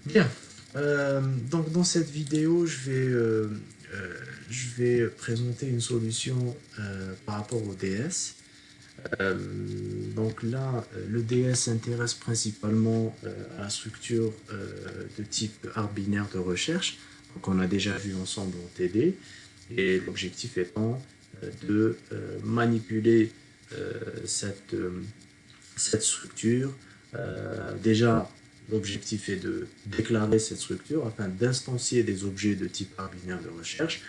Bien, donc dans cette vidéo, je vais présenter une solution par rapport au DS. Euh, donc là, le DS s'intéresse principalement à la structure de type art binaire de recherche. Donc on a déjà vu ensemble en TD. Et l'objectif étant de manipuler euh, cette, euh, cette structure. Déjà, l'objectif est de déclarer cette structure afin d'instancier des objets de type art binaire de recherche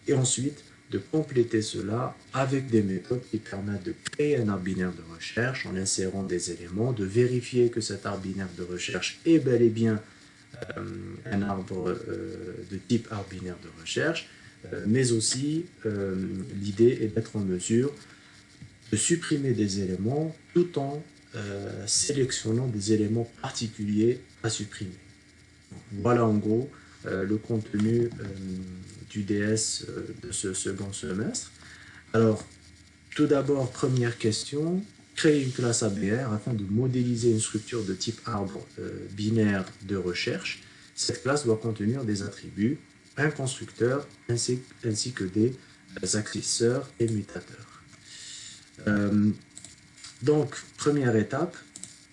et ensuite de compléter cela avec des méthodes qui permettent de créer un art binaire de recherche en insérant des éléments, de vérifier que cet art binaire de recherche est bel et bien euh, un arbre de type art binaire de recherche, mais aussi l'idée est d'être en mesure de supprimer des éléments tout en sélectionnant des éléments particuliers à supprimer. Voilà en gros le contenu du DS de ce second semestre. Alors, tout d'abord, première question, créer une classe ABR afin de modéliser une structure de type arbre binaire de recherche. Cette classe doit contenir des attributs, un constructeur ainsi que des accesseurs et mutateurs. Euh, donc, première étape,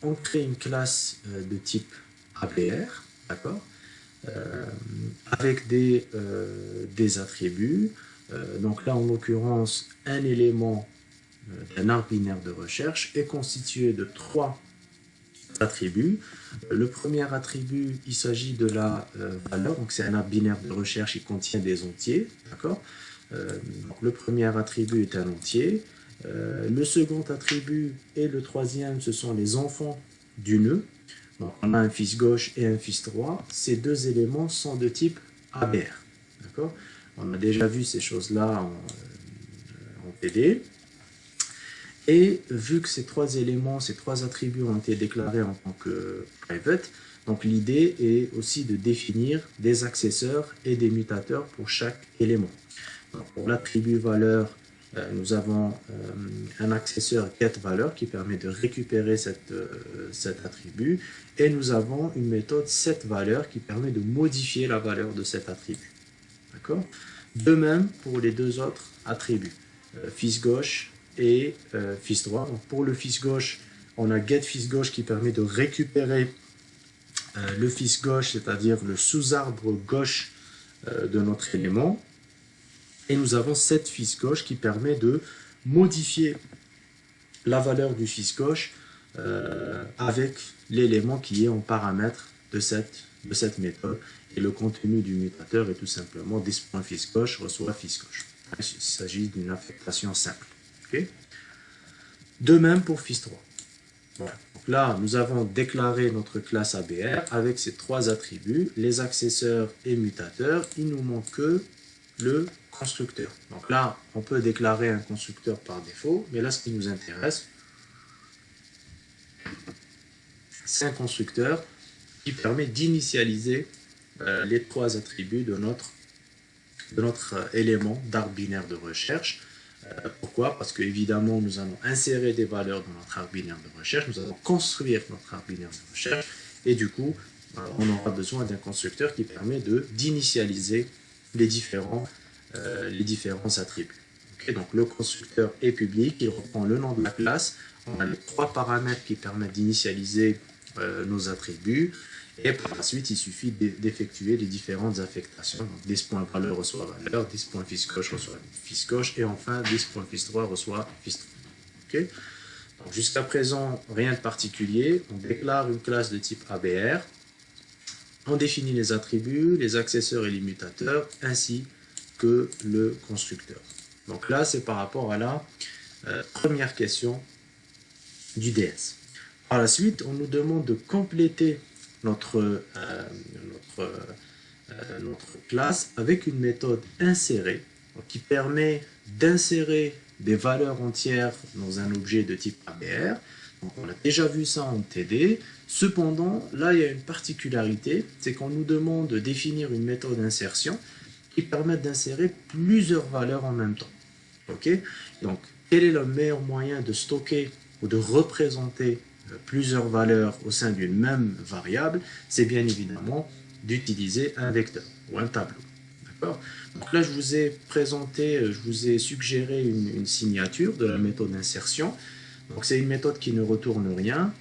on crée une classe de type ABR, d'accord, euh, avec des attributs. Donc là, en l'occurrence, un élément d'un arbre binaire de recherche est constitué de trois attributs. Le premier attribut, il s'agit de la valeur, donc c'est un arbre binaire de recherche, il contient des entiers, d'accord. Donc le premier attribut est un entier. Le second attribut et le troisième, ce sont les enfants du nœud. Donc, on a un fils gauche et un fils droit. Ces deux éléments sont de type ABR. D'accord. On a déjà vu ces choses-là en PD. Et vu que ces trois éléments, ces trois attributs ont été déclarés en tant que private, donc l'idée est aussi de définir des accesseurs et des mutateurs pour chaque élément. Donc, pour l'attribut valeur, nous avons un accesseur getValeur qui permet de récupérer cet attribut et nous avons une méthode setValeur qui permet de modifier la valeur de cet attribut. D'accord. De même pour les deux autres attributs, fils gauche et fils droit. Donc, pour le fils gauche, on a getFilsGauche qui permet de récupérer le fils gauche, c'est-à-dire le sous-arbre gauche de notre élément. Et nous avons cette fils gauche qui permet de modifier la valeur du fils gauche avec l'élément qui est en paramètre de cette méthode. Et le contenu du mutateur est tout simplement dis.fils gauche reçoit fils gauche. Il s'agit d'une affectation simple. Okay. De même pour fils droit. Voilà. Donc là, nous avons déclaré notre classe ABR avec ces trois attributs, les accesseurs et mutateurs. Il nous manque que le constructeur. Donc là, on peut déclarer un constructeur par défaut, mais là, ce qui nous intéresse, c'est un constructeur qui permet d'initialiser les trois attributs de notre élément d'arbre binaire de recherche. Pourquoi? Parce qu'évidemment, nous allons insérer des valeurs dans notre arbre binaire de recherche, nous allons construire notre arbre binaire de recherche, et du coup, on aura besoin d'un constructeur qui permet d'initialiser les différents attributs. Okay, donc le constructeur est public, il reprend le nom de la classe, on a les trois paramètres qui permettent d'initialiser nos attributs, et par la suite, il suffit d'effectuer les différentes affectations. Donc, dis.valeur reçoit valeur, dis.fiscoche reçoit fiscoche, et enfin, dis.fis3 reçoit fis3. Okay. Donc, jusqu'à présent, rien de particulier. On déclare une classe de type ABR. On définit les attributs, les accesseurs et les mutateurs, ainsi que le constructeur. Donc là, c'est par rapport à la première question du DS. Par la suite, on nous demande de compléter notre classe avec une méthode insérée qui permet d'insérer des valeurs entières dans un objet de type ABR. Donc, on a déjà vu ça en TD. Cependant, là, il y a une particularité, c'est qu'on nous demande de définir une méthode d'insertion qui permet d'insérer plusieurs valeurs en même temps. Okay. Donc, quel est le meilleur moyen de stocker ou de représenter plusieurs valeurs au sein d'une même variable, c'est bien évidemment d'utiliser un vecteur ou un tableau. D'accord? Donc là, je vous ai présenté, je vous ai suggéré une signature de la méthode d'insertion. Donc c'est une méthode qui ne retourne rien.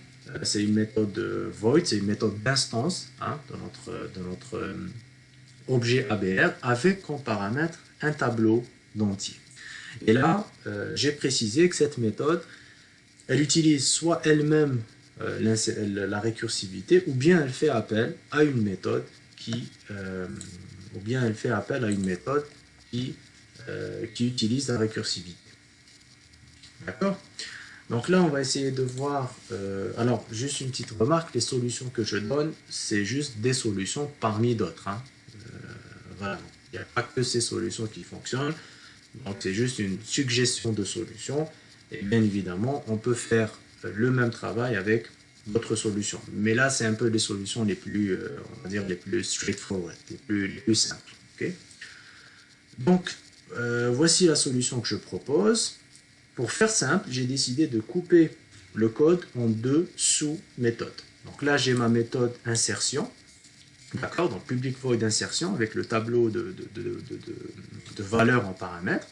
C'est une méthode void, c'est une méthode d'instance hein, de notre objet ABR avec comme paramètre un tableau d'entier. Et là, j'ai précisé que cette méthode, elle utilise soit elle-même la récursivité, ou bien elle fait appel à une méthode qui, qui utilise la récursivité. D'accord? Donc là, on va essayer de voir... alors, juste une petite remarque, les solutions que je donne, c'est juste des solutions parmi d'autres. Hein. Voilà. Il n'y a pas que ces solutions qui fonctionnent. Donc, c'est juste une suggestion de solutions. Et bien évidemment, on peut faire le même travail avec d'autres solutions. Mais là, c'est un peu les solutions les plus, on va dire, les plus straightforward, les plus simples. Okay? Donc, voici la solution que je propose. Pour faire simple, j'ai décidé de couper le code en deux sous-méthodes. Donc là, j'ai ma méthode insertion. D'accord, donc public void insertion avec le tableau de valeurs en paramètres.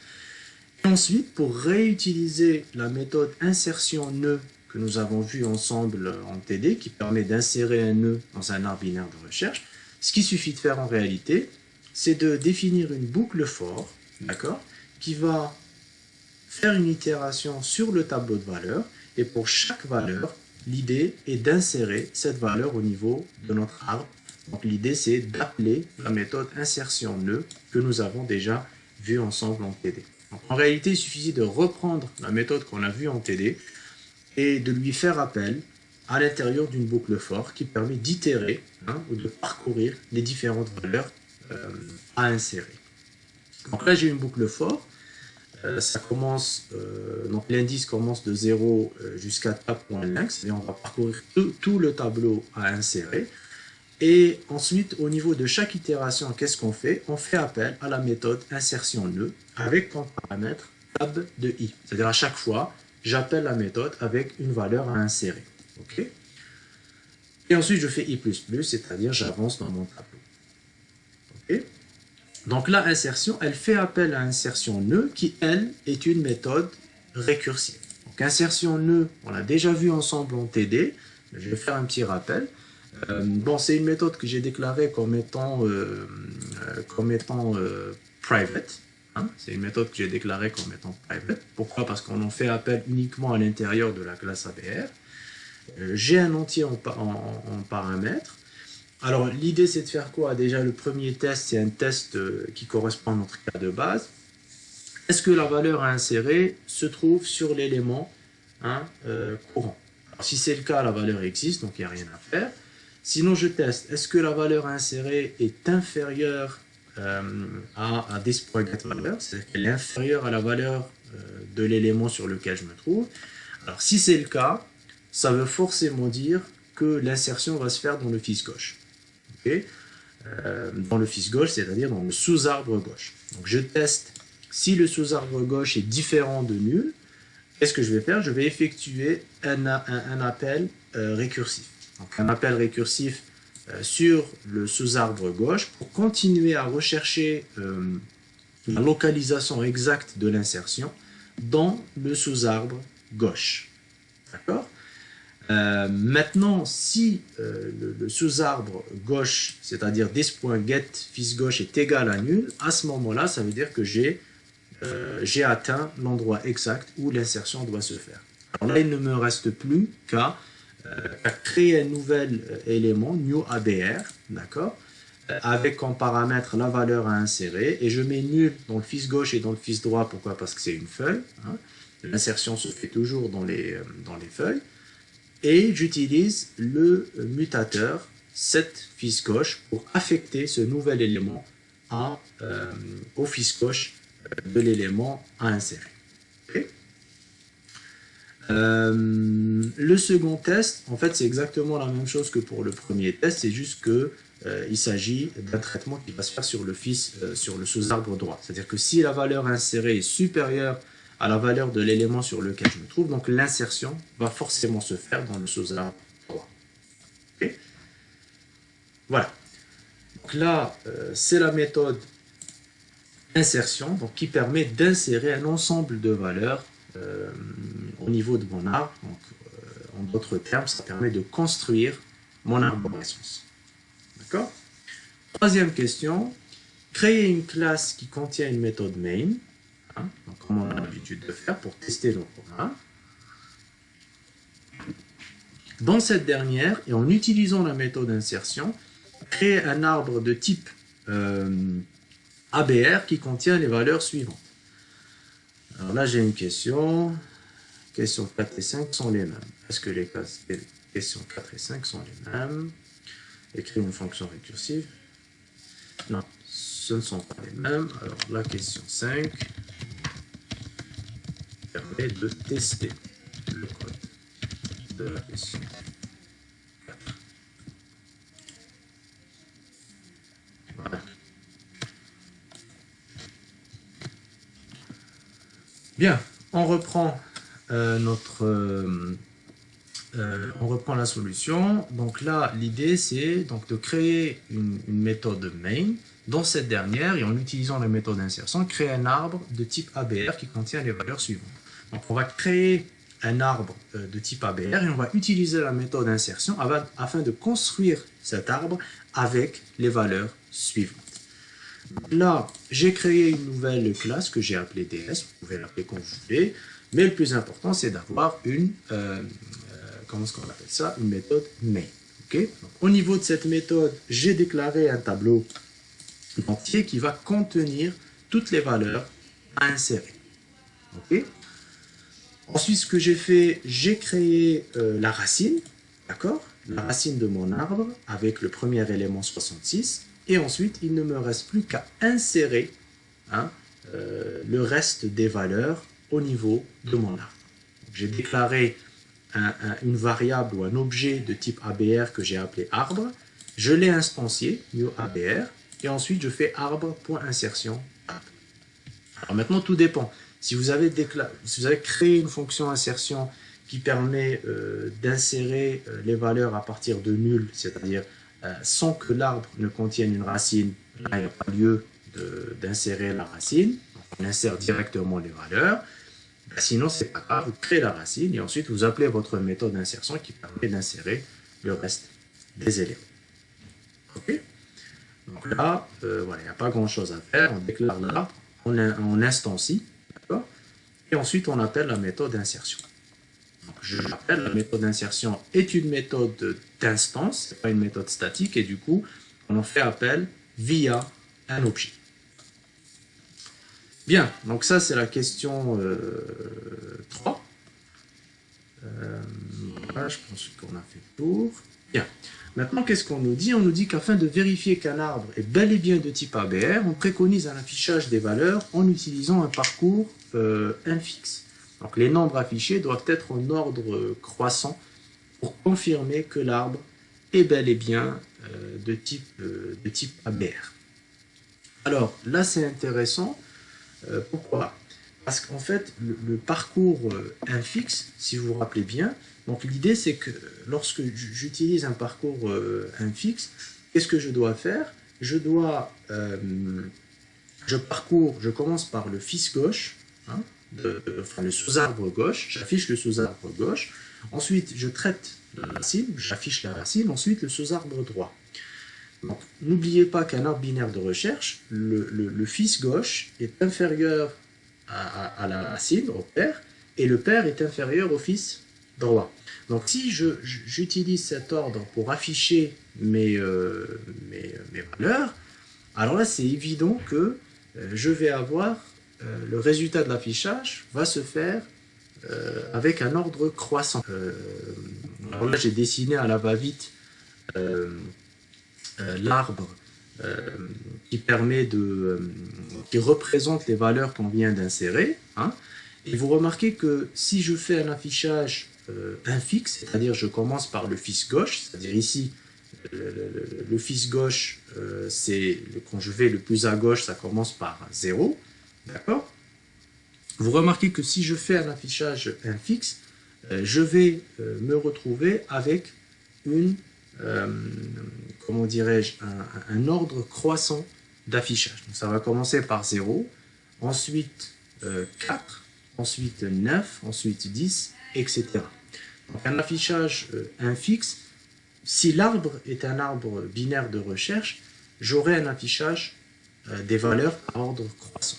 Et ensuite, pour réutiliser la méthode insertion nœud que nous avons vu ensemble en TD, qui permet d'insérer un nœud dans un arbre binaire de recherche, ce qu'il suffit de faire en réalité, c'est de définir une boucle for, d'accord, qui va faire une itération sur le tableau de valeurs, et pour chaque valeur, l'idée est d'insérer cette valeur au niveau de notre arbre. Donc l'idée c'est d'appeler la méthode insertion nœud que nous avons déjà vue ensemble en TD. Donc, en réalité, il suffit de reprendre la méthode qu'on a vue en TD et de lui faire appel à l'intérieur d'une boucle for qui permet d'itérer hein, ou de parcourir les différentes valeurs à insérer. Donc là j'ai une boucle for. Ça commence, donc l'indice commence de 0 jusqu'à tab.length, et on va parcourir tout le tableau à insérer. Et ensuite, au niveau de chaque itération, qu'est-ce qu'on fait? On fait appel à la méthode insertion nœud avec comme paramètre tab de i. C'est-à-dire à chaque fois, j'appelle la méthode avec une valeur à insérer. Okay, et ensuite, je fais i++, c'est-à-dire j'avance dans mon tableau. Okay, donc la insertion, elle fait appel à insertion nœud qui, elle, est une méthode récursive. Donc insertion nœud, on l'a déjà vu ensemble en TD. Je vais faire un petit rappel. Bon, c'est une méthode que j'ai déclarée comme étant private. Hein? C'est une méthode que j'ai déclarée comme étant private. Pourquoi? Parce qu'on en fait appel uniquement à l'intérieur de la classe ABR. J'ai un entier en paramètres. Alors, l'idée, c'est de faire quoi? Déjà, le premier test, c'est un test qui correspond à notre cas de base. Est-ce que la valeur à insérer se trouve sur l'élément hein, courant? Alors, si c'est le cas, la valeur existe, donc il n'y a rien à faire. Sinon, je teste. Est-ce que la valeur à insérer est inférieure à this.getValeur? C'est-à-dire qu'elle est inférieure à la valeur de l'élément sur lequel je me trouve. Alors, si c'est le cas, ça veut forcément dire que l'insertion va se faire dans le fils gauche. Okay, dans le fils gauche, c'est-à-dire dans le sous-arbre gauche. Donc je teste si le sous-arbre gauche est différent de nul. Qu'est-ce que je vais faire? Je vais effectuer un appel récursif. Donc un appel récursif sur le sous-arbre gauche pour continuer à rechercher la localisation exacte de l'insertion dans le sous-arbre gauche. D'accord? Maintenant, si le sous-arbre gauche, c'est-à-dire this.get fils gauche est égal à nul, à ce moment-là, ça veut dire que j'ai atteint l'endroit exact où l'insertion doit se faire. Alors là, il ne me reste plus qu'à créer un nouvel élément, new ABR, d'accord, avec comme paramètre la valeur à insérer, et je mets nul dans le fils gauche et dans le fils droit. Pourquoi? Parce que c'est une feuille. Hein. L'insertion se fait toujours dans les feuilles. Et j'utilise le mutateur set fils gauche pour affecter ce nouvel élément au fils gauche de l'élément à insérer. Okay. Le second test, en fait, c'est exactement la même chose que pour le premier test, c'est juste que il s'agit d'un traitement qui va se faire sur le sous-arbre droit. C'est-à-dire que si la valeur insérée est supérieure à la valeur de l'élément sur lequel je me trouve. Donc l'insertion va forcément se faire dans le sous-arbre 3. Okay. Voilà. Donc là, c'est la méthode insertion, donc qui permet d'insérer un ensemble de valeurs au niveau de mon arbre. Donc, en d'autres termes, ça permet de construire mon arborescence. D'accord? Troisième question, créer une classe qui contient une méthode main, hein, donc comme on a l'habitude de faire pour tester nos programmes. Dans cette dernière, et en utilisant la méthode insertion, créer un arbre de type ABR qui contient les valeurs suivantes. Alors là, j'ai une question. Questions 4 et 5 sont les mêmes. Est-ce que les questions 4 et 5 sont les mêmes? Écrire une fonction récursive. Non, ce ne sont pas les mêmes. Alors la question 5 permet de tester le code de la question 4. Voilà. Bien, on reprend on reprend la solution. Donc là, l'idée, c'est donc de créer une méthode main. Dans cette dernière, et en utilisant la méthode d'insertion, créer un arbre de type ABR qui contient les valeurs suivantes. Donc on va créer un arbre de type ABR et on va utiliser la méthode d'insertion afin de construire cet arbre avec les valeurs suivantes. Là, j'ai créé une nouvelle classe que j'ai appelée DS, vous pouvez l'appeler comme vous voulez, mais le plus important, c'est d'avoir une, comment est-ce qu'on appelle ça, une méthode main. Okay. Donc, au niveau de cette méthode, j'ai déclaré un tableau entier qui va contenir toutes les valeurs à insérer. Okay. Ensuite, ce que j'ai fait, j'ai créé la racine, d'accord, la racine de mon arbre avec le premier élément 66. Et ensuite, il ne me reste plus qu'à insérer le reste des valeurs au niveau de mon arbre. J'ai déclaré une variable ou un objet de type ABR que j'ai appelé arbre. Je l'ai instancié, new ABR, et ensuite je fais arbre.insertion. Alors maintenant, tout dépend. Si vous avez créé une fonction insertion qui permet d'insérer les valeurs à partir de nul, c'est-à-dire sans que l'arbre ne contienne une racine, là, il n'y a pas lieu d'insérer la racine. On insère directement les valeurs. Ben, sinon, c'est pas grave, vous créez la racine et ensuite vous appelez votre méthode d'insertion qui permet d'insérer le reste des éléments. Ok. Donc là, voilà, il n'y a pas grand-chose à faire. On déclare l'arbre, on instancie, d'accord. Et ensuite, on appelle la méthode d'insertion. Je rappelle, la méthode d'insertion est une méthode d'instance, ce n'est pas une méthode statique, et du coup, on en fait appel via un objet. Bien, donc ça c'est la question 3. Voilà, je pense qu'on a fait le tour. Bien, maintenant qu'est-ce qu'on nous dit? On nous dit qu'afin de vérifier qu'un arbre est bel et bien de type ABR, on préconise un affichage des valeurs en utilisant un parcours infixe. Donc les nombres affichés doivent être en ordre croissant pour confirmer que l'arbre est bel et bien de type ABR. Alors là c'est intéressant, pourquoi? Parce qu'en fait le parcours infixe, si vous vous rappelez bien, donc l'idée c'est que lorsque j'utilise un parcours infixe, qu'est-ce que je dois faire? Je commence par le fils gauche, hein, le sous-arbre gauche, j'affiche le sous-arbre gauche, ensuite je traite la racine, j'affiche la racine, ensuite le sous-arbre droit. N'oubliez pas qu'un arbre binaire de recherche, le fils gauche est inférieur à la racine, au père, et le père est inférieur au fils droit. Donc si j'utilise cet ordre pour afficher mes valeurs, alors là c'est évident que je vais avoir le résultat de l'affichage va se faire avec un ordre croissant. Alors là, j'ai dessiné à la va-vite l'arbre qui représente les valeurs qu'on vient d'insérer. Hein, et vous remarquez que si je fais un affichage infixe, c'est-à-dire je commence par le fils gauche, c'est-à-dire ici, le fils gauche, quand je vais le plus à gauche, ça commence par 0. D'accord. vous remarquez que si je fais un affichage infixe, je vais me retrouver avec une, comment dirais-je, un ordre croissant d'affichage. Donc ça va commencer par 0, ensuite 4, ensuite 9, ensuite 10, etc. Donc un affichage infixe, si l'arbre est un arbre binaire de recherche, j'aurai un affichage des valeurs à ordre croissant.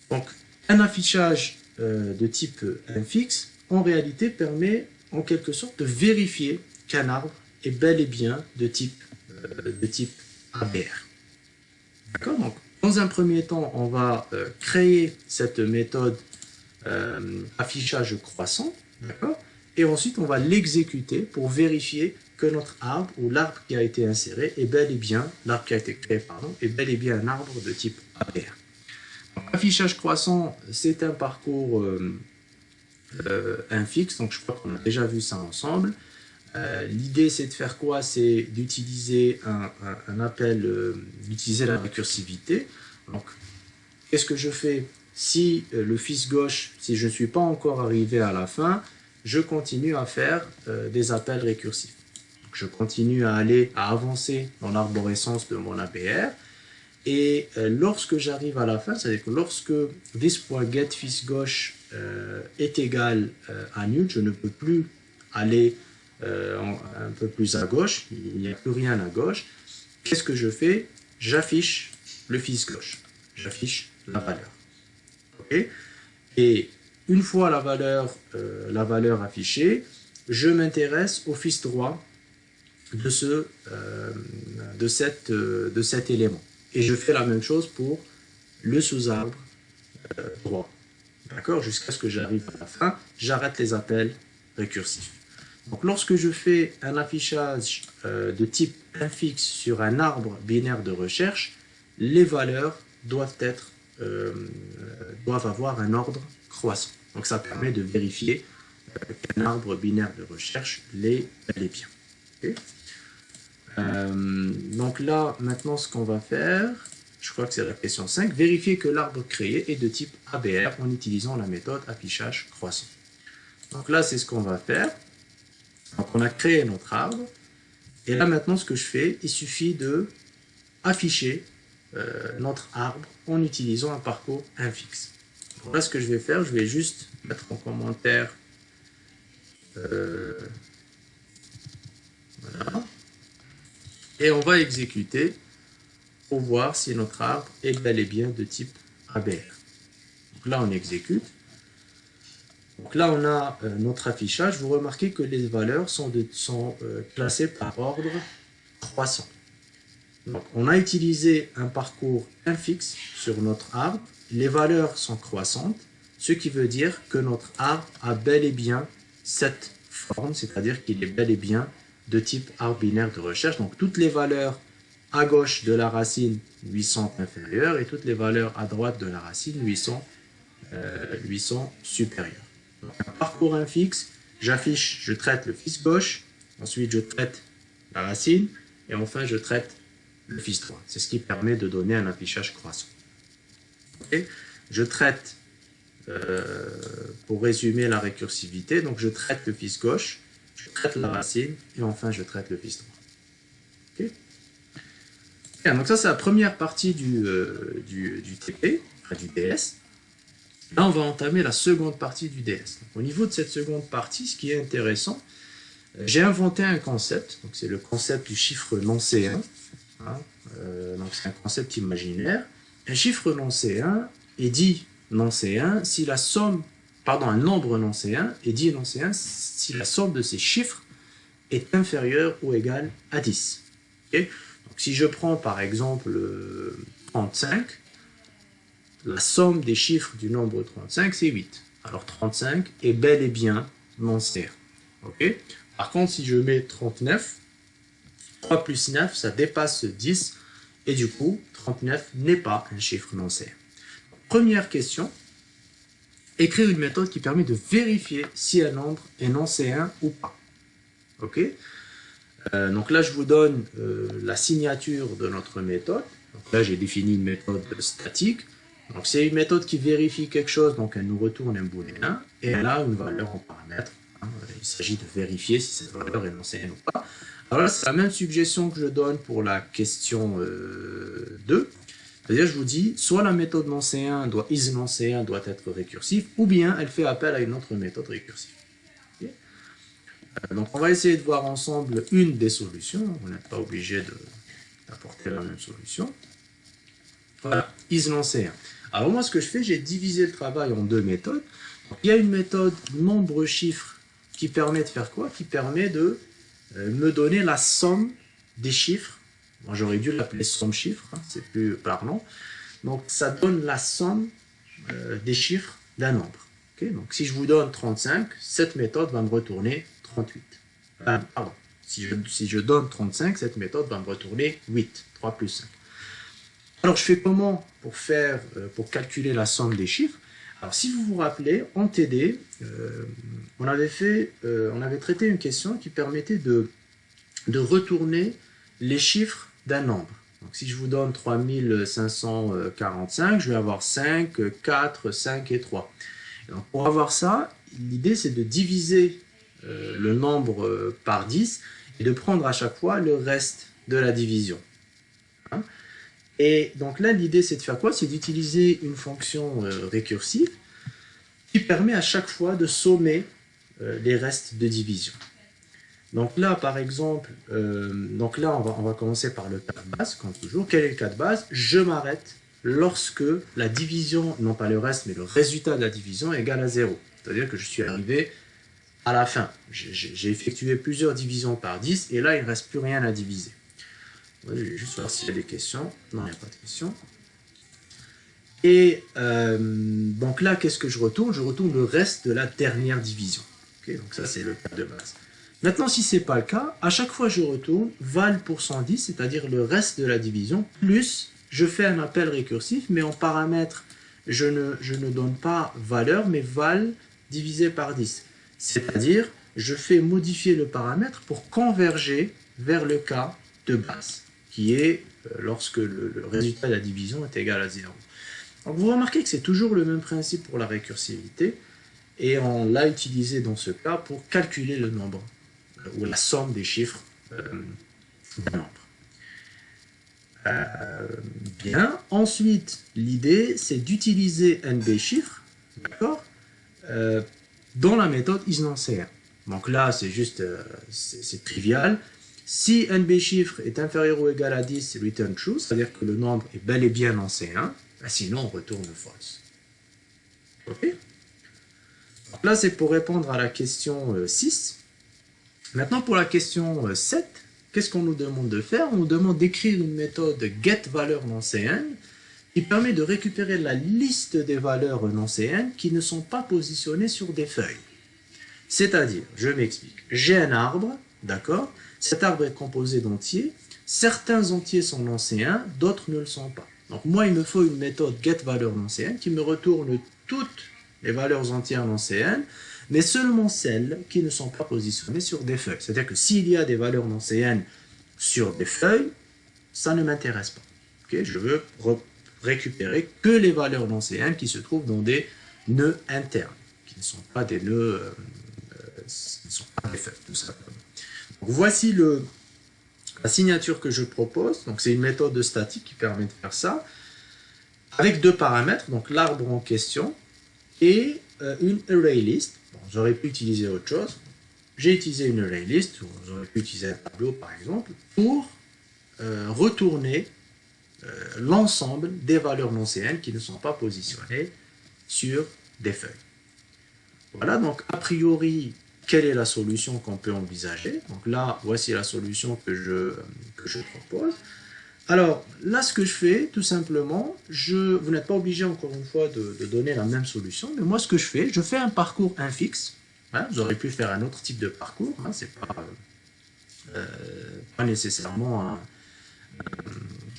Donc un affichage de type infixe, en réalité, permet en quelque sorte de vérifier qu'un arbre est bel et bien de type ABR. D'accord? Donc, dans un premier temps, on va créer cette méthode affichage croissant, d'accord? Et ensuite, on va l'exécuter pour vérifier que notre arbre ou l'arbre qui a été inséré est bel et bien, l'arbre qui a été créé, pardon, est bel et bien un arbre de type ABR. Affichage croissant, c'est un parcours infixe, donc je crois qu'on a déjà vu ça ensemble. L'idée, c'est de faire quoi? C'est d'utiliser un appel, d'utiliser la récursivité. Donc, qu'est-ce que je fais? Si le fils gauche, si je ne suis pas encore arrivé à la fin, je continue à faire des appels récursifs. Donc, je continue à avancer dans l'arborescence de mon ABR. Et lorsque j'arrive à la fin, c'est-à-dire que lorsque this.getFisGauche est égal à nul, je ne peux plus aller un peu plus à gauche, il n'y a plus rien à gauche. Qu'est-ce que je fais? J'affiche le fils gauche, j'affiche la valeur. Okay? Et une fois la valeur affichée, je m'intéresse au fils droit de cet élément. Et je fais la même chose pour le sous-arbre droit. D'accord? Jusqu'à ce que j'arrive à la fin, j'arrête les appels récursifs. Donc lorsque je fais un affichage de type infixe sur un arbre binaire de recherche, les valeurs doivent avoir un ordre croissant. Donc ça permet de vérifier qu'un arbre binaire de recherche l'est bel et bien. Okay? Donc là, maintenant, ce qu'on va faire, je crois que c'est la question 5, vérifier que l'arbre créé est de type ABR en utilisant la méthode affichage croissant. Donc là, c'est ce qu'on va faire. Donc on a créé notre arbre. Et là, maintenant, ce que je fais, il suffit de afficher notre arbre en utilisant un parcours infixe. Donc là, ce que je vais faire, je vais juste mettre en commentaire voilà. Et on va exécuter pour voir si notre arbre est bel et bien de type ABR. Donc là, on exécute. Donc là, on a notre affichage. Vous remarquez que les valeurs sont classées par ordre croissant. Donc, on a utilisé un parcours infixe sur notre arbre. Les valeurs sont croissantes, ce qui veut dire que notre arbre a bel et bien cette forme, c'est-à-dire qu'il est bel et bien de type arbre binaire de recherche. Donc, toutes les valeurs à gauche de la racine lui sont inférieures et toutes les valeurs à droite de la racine lui sont supérieures. Donc, un parcours infixe, je traite le fils gauche, ensuite je traite la racine et enfin je traite le fils droit. C'est ce qui permet de donner un affichage croissant. Okay? Je traite, pour résumer la récursivité, donc je traite le fils gauche, je traite la racine et enfin je traite le fils droit. Okay? Bien, donc ça c'est la première partie du TP, enfin, du DS. Là on va entamer la seconde partie du DS. Donc, au niveau de cette seconde partie, ce qui est intéressant, j'ai inventé un concept, donc c'est le concept du chiffre non C1. Hein, donc c'est un concept imaginaire. Un chiffre non C1 est dit non C1 si la somme, pardon, un nombre non C1 est dit non C1 si la somme de ces chiffres est inférieure ou égale à 10. Okay? Donc si je prends par exemple 35, la somme des chiffres du nombre 35 c'est 8. Alors 35 est bel et bien non C1. Okay? Par contre si je mets 39, 3 plus 9, ça dépasse 10, et du coup, 39 n'est pas un chiffre non C1. Première question, écrire une méthode qui permet de vérifier si un nombre est non C1 ou pas. Ok? Donc là, je vous donne la signature de notre méthode. Donc là, j'ai défini une méthode statique. Donc c'est une méthode qui vérifie quelque chose, donc elle nous retourne un booléen, et elle a une valeur en paramètre. Il s'agit de vérifier si cette valeur est nancéenne ou pas. Alors là, c'est la même suggestion que je donne pour la question 2. C'est-à-dire, je vous dis, soit la méthode nancéen doit être récursive, ou bien elle fait appel à une autre méthode récursive. Okay. Donc on va essayer de voir ensemble une des solutions. Vous n'êtes pas obligé d'apporter la même solution. Voilà, isNancéen. Alors moi, ce que je fais, j'ai divisé le travail en deux méthodes. Donc, il y a une méthode nombre-chiffre qui permet de faire quoi? Qui permet de me donner la somme des chiffres. Bon, j'aurais dû l'appeler somme-chiffre, hein, c'est plus parlant. Donc ça donne la somme des chiffres d'un nombre. Okay, donc si je vous donne 35, cette méthode va me retourner 38. Pardon, si je donne 35, cette méthode va me retourner 8, 3 plus 5. Alors je fais comment pour calculer la somme des chiffres? Alors si vous vous rappelez, en TD, on avait traité une question qui permettait de retourner les chiffres d'un nombre. Donc si je vous donne 3545, je vais avoir 5, 4, 5 et 3. Et donc, pour avoir ça, l'idée c'est de diviser le nombre par 10 et de prendre à chaque fois le reste de la division. Hein? Et donc là, l'idée c'est de faire quoi? C'est d'utiliser une fonction récursive qui permet à chaque fois de sommer les restes de division. Donc là, par exemple, on va commencer par le cas de base, comme toujours. Quel est le cas de base? Je m'arrête lorsque la division, non pas le reste, mais le résultat de la division est égal à 0. C'est-à-dire que je suis arrivé à la fin. J'ai effectué plusieurs divisions par 10, et là, il ne reste plus rien à diviser. Je vais juste voir s'il y a des questions. Non, il n'y a pas de questions. Et donc là, qu'est-ce que je retourne? Je retourne le reste de la dernière division. Okay, donc ça, c'est le cas de base. Maintenant, si ce n'est pas le cas, à chaque fois je retourne val pour 110, c'est-à-dire le reste de la division, plus je fais un appel récursif, mais en paramètre, je ne donne pas valeur, mais val divisé par 10. C'est-à-dire, je fais modifier le paramètre pour converger vers le cas de base, qui est lorsque le résultat de la division est égal à 0. Donc vous remarquez que c'est toujours le même principe pour la récursivité, et on l'a utilisé dans ce cas pour calculer le nombre, ou la somme des chiffres d'un nombre. Bien. Ensuite, l'idée, c'est d'utiliser NB-chiffre, d'accord, dans la méthode isNancéen. Donc là, c'est juste, c'est trivial. Si NB-chiffre est inférieur ou égal à 10, return true, c'est-à-dire que le nombre est bel et bien nancéen, sinon on retourne false. Ok? Donc là, c'est pour répondre à la question 6. Maintenant, pour la question 7, qu'est-ce qu'on nous demande de faire? On nous demande d'écrire une méthode getValeur nancéenne qui permet de récupérer la liste des valeurs nancéennes qui ne sont pas positionnées sur des feuilles. C'est-à-dire, je m'explique, j'ai un arbre, d'accord? Cet arbre est composé d'entiers. Certains entiers sont nancéens, d'autres ne le sont pas. Donc moi, il me faut une méthode getValeur nancéenne qui me retourne toutes les valeurs entières nancéennes, mais seulement celles qui ne sont pas positionnées sur des feuilles. C'est-à-dire que s'il y a des valeurs nancéennes sur des feuilles, ça ne m'intéresse pas. Okay? Je veux récupérer que les valeurs nancéennes qui se trouvent dans des nœuds internes, qui ne sont pas des nœuds, qui ne sont pas des feuilles, tout simplement. Donc, voici la signature que je propose. Donc c'est une méthode de statique qui permet de faire ça, avec deux paramètres, donc l'arbre en question, et une ArrayList. Bon, j'aurais pu utiliser autre chose. J'ai utilisé une ArrayList, ou j'aurais pu utiliser un tableau par exemple, pour retourner l'ensemble des valeurs nancéennes qui ne sont pas positionnées sur des feuilles. Voilà, donc a priori, quelle est la solution qu'on peut envisager? Donc là, voici la solution que je propose. Alors, là, ce que je fais, tout simplement, vous n'êtes pas obligé, encore une fois, de donner la même solution, mais moi, ce que je fais un parcours infixe. Hein, vous auriez pu faire un autre type de parcours, hein, c'est pas nécessairement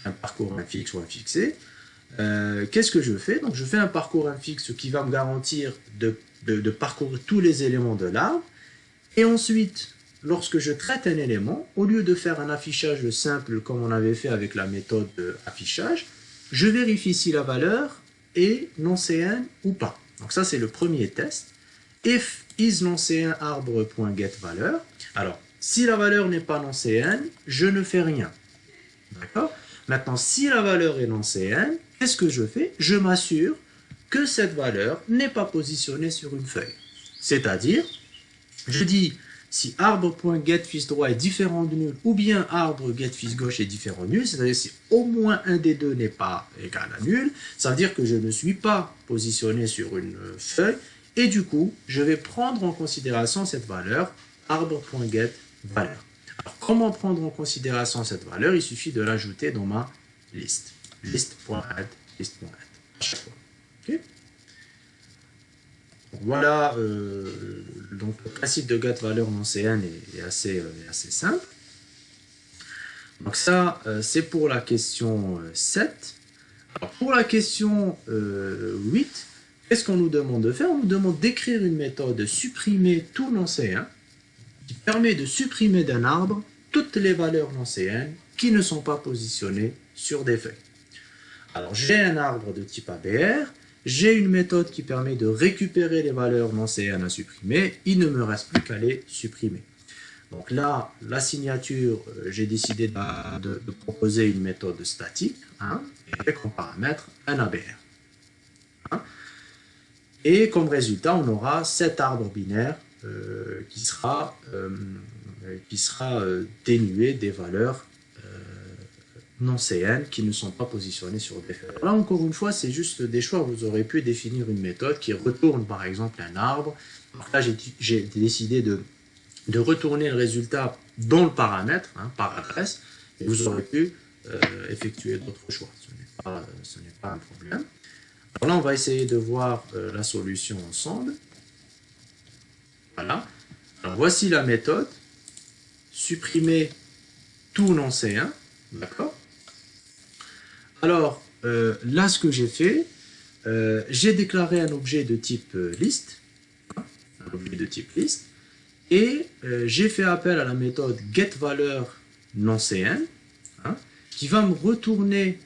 un parcours infixe ou infixé. Qu'est-ce que je fais? Donc, je fais un parcours infixe qui va me garantir de parcourir tous les éléments de l'arbre, et ensuite, lorsque je traite un élément, au lieu de faire un affichage simple comme on avait fait avec la méthode affichage, je vérifie si la valeur est non-CN ou pas. Donc ça, c'est le premier test. If is non-CN arbre.getValeur. Alors, si la valeur n'est pas non-CN, je ne fais rien. D'accord? Maintenant, si la valeur est non-CN, qu'est-ce que je fais? Je m'assure que cette valeur n'est pas positionnée sur une feuille. C'est-à-dire, je dis si arbre.getFisDroit est différent de nul ou bien arbre.getFisGauche est différent de nul, c'est-à-dire si au moins un des deux n'est pas égal à nul, ça veut dire que je ne suis pas positionné sur une feuille et du coup, je vais prendre en considération cette valeur arbre.getValeur. Alors, comment prendre en considération cette valeur? Il suffit de l'ajouter dans ma liste. List.add, list.add, à chaque fois. Okay? Voilà, donc le principe de getValeur non-CN est assez simple. Donc ça, c'est pour la question 7. Alors pour la question 8, qu'est-ce qu'on nous demande de faire? On nous demande d'écrire une méthode supprimer tout non-CN qui permet de supprimer d'un arbre toutes les valeurs non-CN qui ne sont pas positionnées sur des feuilles. Alors j'ai un arbre de type ABR, j'ai une méthode qui permet de récupérer les valeurs non-CN à supprimer, il ne me reste plus qu'à les supprimer. Donc là, la signature, j'ai décidé de proposer une méthode statique, hein, avec comme paramètre un ABR. Hein. Et comme résultat, on aura cet arbre binaire qui sera dénué des valeurs non-CN qui ne sont pas positionnés sur des feuilles. Là, encore une fois, c'est juste des choix. Vous aurez pu définir une méthode qui retourne, par exemple, un arbre. Alors là, j'ai décidé de retourner le résultat dans le paramètre, hein, par adresse, et vous aurez pu effectuer d'autres choix. Ce n'est pas un problème. Alors là, on va essayer de voir la solution ensemble. Voilà. Alors, voici la méthode. Supprimer tout non-C1. D'accord? Alors, là, ce que j'ai fait, j'ai déclaré un objet de type list, hein, un objet de type list, et j'ai fait appel à la méthode getValeur non-CN, hein, qui va me retourner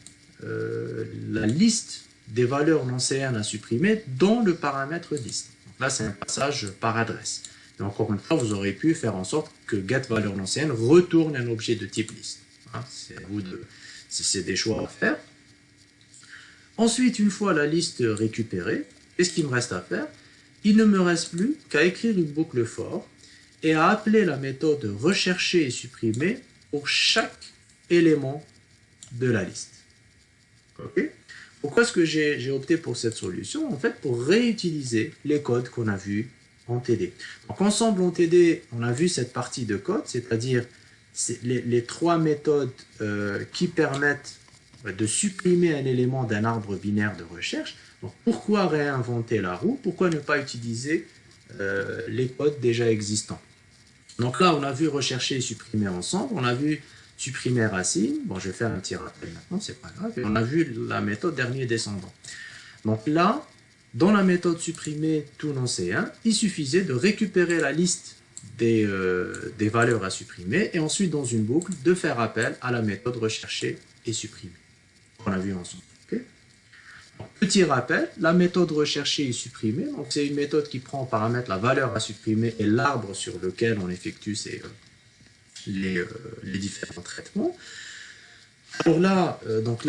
la liste des valeurs non-CN à supprimer dans le paramètre list. Donc là, c'est un passage par adresse. Et encore une fois, vous aurez pu faire en sorte que getValeur non-CN retourne un objet de type list. Hein, c'est des choix à faire. Ensuite, une fois la liste récupérée, qu'est-ce qu'il me reste à faire? Il ne me reste plus qu'à écrire une boucle for et à appeler la méthode rechercher et supprimer pour chaque élément de la liste. Okay? Pourquoi est-ce que j'ai opté pour cette solution? En fait, pour réutiliser les codes qu'on a vus en TD. Donc, ensemble en TD, on a vu cette partie de code, c'est-à-dire les trois méthodes qui permettent de supprimer un élément d'un arbre binaire de recherche. Donc, pourquoi réinventer la roue? Pourquoi ne pas utiliser les codes déjà existants? Donc là, on a vu rechercher et supprimer ensemble. On a vu supprimer racine. Bon, je vais faire un petit rappel maintenant, c'est pas grave. Et on a vu la méthode dernier descendant. Donc là, dans la méthode supprimer tout non C1, il suffisait de récupérer la liste des valeurs à supprimer et ensuite, dans une boucle, de faire appel à la méthode rechercher et supprimer. On a vu ensemble. Okay? Donc, petit rappel, la méthode rechercher et supprimer, c'est une méthode qui prend en paramètre la valeur à supprimer et l'arbre sur lequel on effectue les différents traitements. Alors là,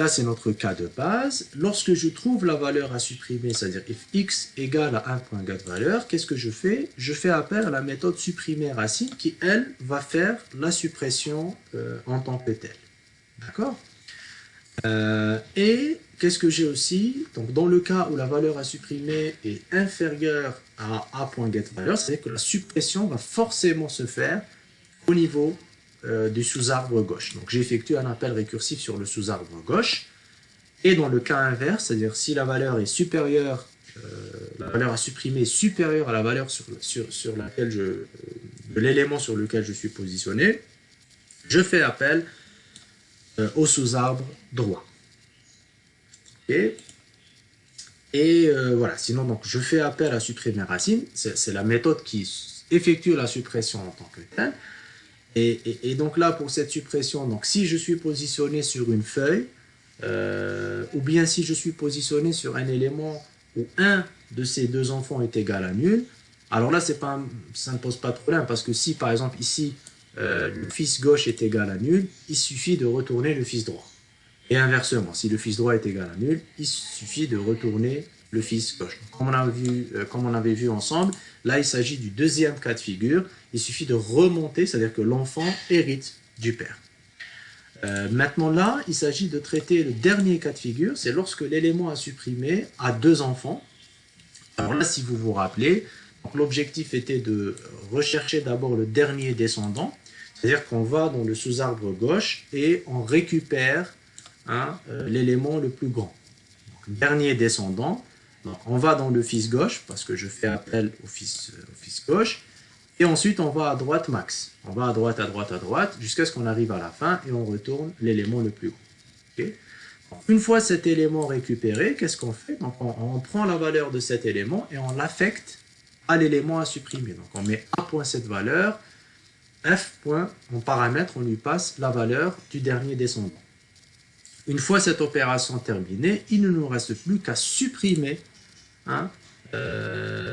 c'est notre cas de base. Lorsque je trouve la valeur à supprimer, c'est-à-dire if x égale à 1.getValeur, qu'est-ce que je fais? Je fais appel à la méthode supprimer racine qui, elle, va faire la suppression en tant que telle. D'accord? Et qu'est-ce que j'ai aussi? Donc, dans le cas où la valeur à supprimer est inférieure à a.getValeur, c'est-à-dire que la suppression va forcément se faire au niveau du sous-arbre gauche. Donc, j'effectue un appel récursif sur le sous-arbre gauche. Et dans le cas inverse, c'est-à-dire si la valeur est supérieure, la valeur à supprimer est supérieure à la valeur sur laquelle de l'élément sur lequel je suis positionné, je fais appel au sous-arbre droit. Okay. Et voilà, sinon donc, je fais appel à supprimer racine, c'est la méthode qui effectue la suppression en tant que telle. Et donc là, pour cette suppression, donc si je suis positionné sur une feuille, ou bien si je suis positionné sur un élément où un de ces deux enfants est égal à nul, alors là, ça ne pose pas de problème, parce que si, par exemple, ici, le fils gauche est égal à nul, il suffit de retourner le fils droit. Et inversement, si le fils droit est égal à nul, il suffit de retourner le fils gauche. Comme on avait vu ensemble, là, il s'agit du deuxième cas de figure. Il suffit de remonter, c'est-à-dire que l'enfant hérite du père. Maintenant là, il s'agit de traiter le dernier cas de figure, c'est lorsque l'élément à supprimer a deux enfants. Alors là, si vous vous rappelez, l'objectif était de rechercher d'abord le dernier descendant, c'est-à-dire qu'on va dans le sous-arbre gauche et on récupère l'élément le plus grand. Donc, dernier descendant, donc on va dans le fils gauche, parce que je fais appel au fils gauche, et ensuite on va à droite max. On va à droite, jusqu'à ce qu'on arrive à la fin et on retourne l'élément le plus grand. Okay? Une fois cet élément récupéré, qu'est-ce qu'on fait? Donc on prend la valeur de cet élément et on l'affecte à l'élément à supprimer. Donc on met A point cette valeur, F point, en paramètre, on lui passe la valeur du dernier descendant. Une fois cette opération terminée, il ne nous reste plus qu'à supprimer,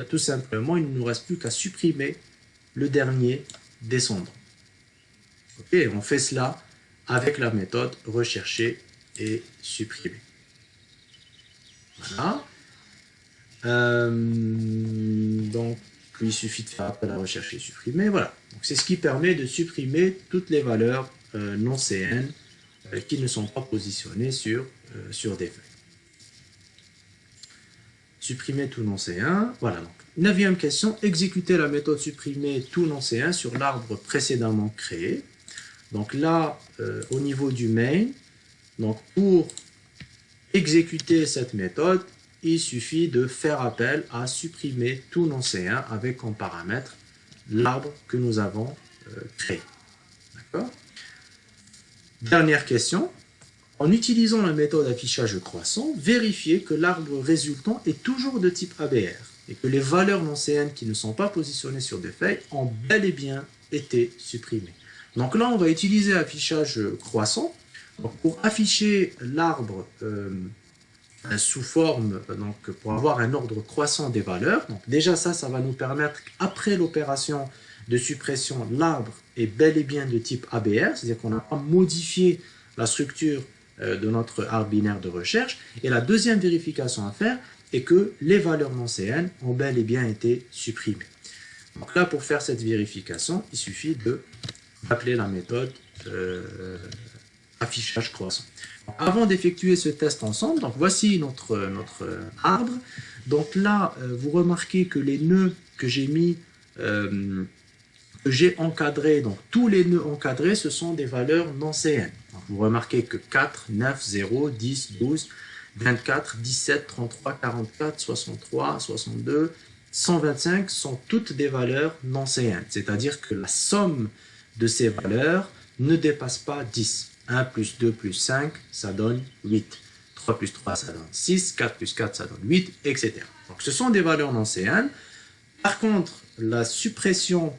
tout simplement, il ne nous reste plus qu'à supprimer le dernier descendant. Okay, on fait cela avec la méthode rechercher et supprimer. Voilà. Donc, il suffit de faire appel à rechercher et supprimer. Voilà. C'est ce qui permet de supprimer toutes les valeurs non CN qui ne sont pas positionnées sur des feuilles. Supprimer tout non C1. Voilà. Donc, 9e question, exécuter la méthode supprimer tout non C1 sur l'arbre précédemment créé. Donc là, au niveau du main, donc pour exécuter cette méthode, il suffit de faire appel à supprimer tout non C1 avec comme paramètre l'arbre que nous avons créé. D'accord? Dernière question. En utilisant la méthode affichage croissant, vérifiez que l'arbre résultant est toujours de type ABR et que les valeurs non CN qui ne sont pas positionnées sur des feuilles ont bel et bien été supprimées. Donc là, on va utiliser affichage croissant. Donc pour afficher l'arbre sous forme, donc pour avoir un ordre croissant des valeurs, donc déjà ça va nous permettre qu'après l'opération de suppression, l'arbre est bel et bien de type ABR, c'est-à-dire qu'on n'a pas modifié la structure de notre arbre binaire de recherche. Et la deuxième vérification à faire est que les valeurs non CN ont bel et bien été supprimées. Donc là, pour faire cette vérification, il suffit d'appeler la méthode affichage croissant. Donc, avant d'effectuer ce test ensemble, donc voici notre arbre. Donc là, vous remarquez que les nœuds que j'ai mis, que j'ai encadrés, donc tous les nœuds encadrés, ce sont des valeurs non CN. Donc, vous remarquez que 4, 9, 0, 10, 12, 24, 17, 33, 44, 63, 62, 125 sont toutes des valeurs non CN. C'est-à-dire que la somme de ces valeurs ne dépasse pas 10. 1 plus 2 plus 5, ça donne 8. 3 plus 3, ça donne 6. 4 plus 4, ça donne 8, etc. Donc, ce sont des valeurs non CN. Par contre, la suppression,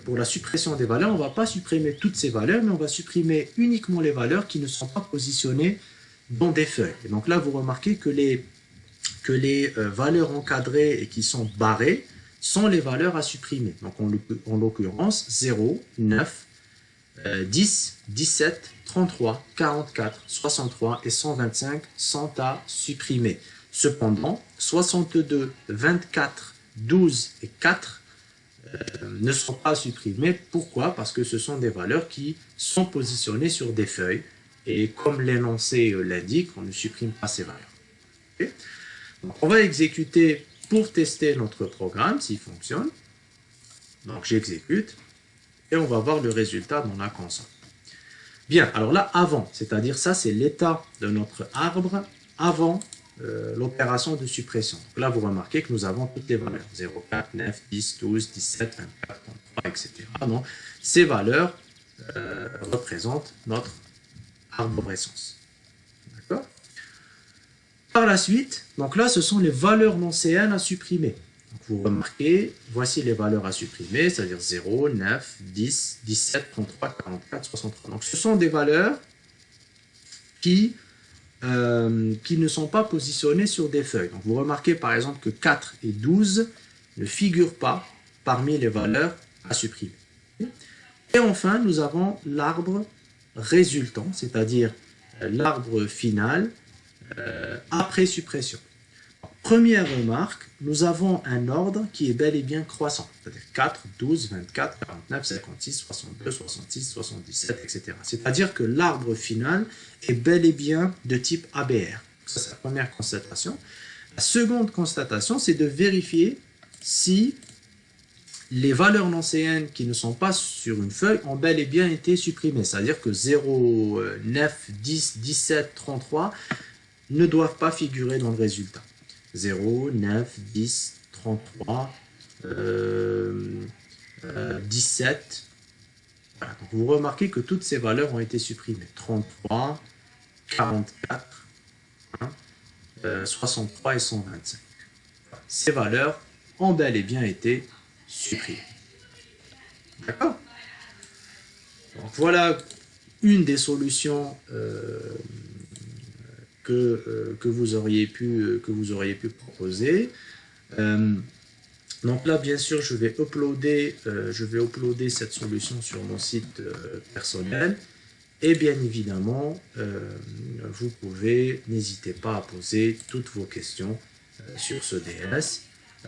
pour la suppression des valeurs, on ne va pas supprimer toutes ces valeurs, mais on va supprimer uniquement les valeurs qui ne sont pas positionnées dans des feuilles. Et donc là, vous remarquez que les valeurs encadrées et qui sont barrées sont les valeurs à supprimer. Donc, en l'occurrence, 0, 9, 10, 17, 33, 44, 63 et 125 sont à supprimer. Cependant, 62, 24, 12 et 4 ne sont pas supprimés. Pourquoi? Parce que ce sont des valeurs qui sont positionnées sur des feuilles. Et comme l'énoncé l'indique, on ne supprime pas ces valeurs. Okay? Donc, on va exécuter pour tester notre programme, s'il fonctionne. Donc j'exécute. Et on va voir le résultat dans la console. Bien, alors là, avant, c'est-à-dire ça, c'est l'état de notre arbre avant l'opération de suppression. Donc là, vous remarquez que nous avons toutes les valeurs. 0, 4, 9, 10, 12, 17, 24, 33, etc. Donc, ces valeurs représentent notre arborescence. D'accord? Par la suite, donc là, ce sont les valeurs non CN à supprimer. Donc vous remarquez, voici les valeurs à supprimer, c'est-à-dire 0, 9, 10, 17, 33, 44, 63. Donc ce sont des valeurs qui qui ne sont pas positionnés sur des feuilles. Donc vous remarquez par exemple que 4 et 12 ne figurent pas parmi les valeurs à supprimer. Et enfin, nous avons l'arbre résultant, c'est-à-dire l'arbre final après suppression. Première remarque, nous avons un ordre qui est bel et bien croissant, c'est-à-dire 4, 12, 24, 49, 56, 62, 66, 77, etc. C'est-à-dire que l'arbre final est bel et bien de type ABR. Ça, c'est la première constatation. La seconde constatation, c'est de vérifier si les valeurs nancéennes qui ne sont pas sur une feuille ont bel et bien été supprimées. C'est-à-dire que 0, 9, 10, 17, 33 ne doivent pas figurer dans le résultat. 0, 9, 10, 33, 17. Voilà. Donc vous remarquez que toutes ces valeurs ont été supprimées. 33, 44, 63 et 125. Ces valeurs ont bel et bien été supprimées. D'accord? Donc voilà une des solutions que vous auriez pu proposer. Donc là, bien sûr, je vais uploader cette solution sur mon site personnel. Et bien évidemment, vous pouvez, n'hésitez pas à poser toutes vos questions sur ce DS.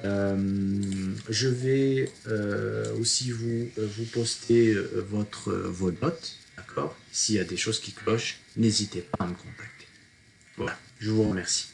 Je vais aussi vous poster vos notes, d'accord? S'il y a des choses qui clochent, n'hésitez pas à me contacter. Voilà, je vous remercie.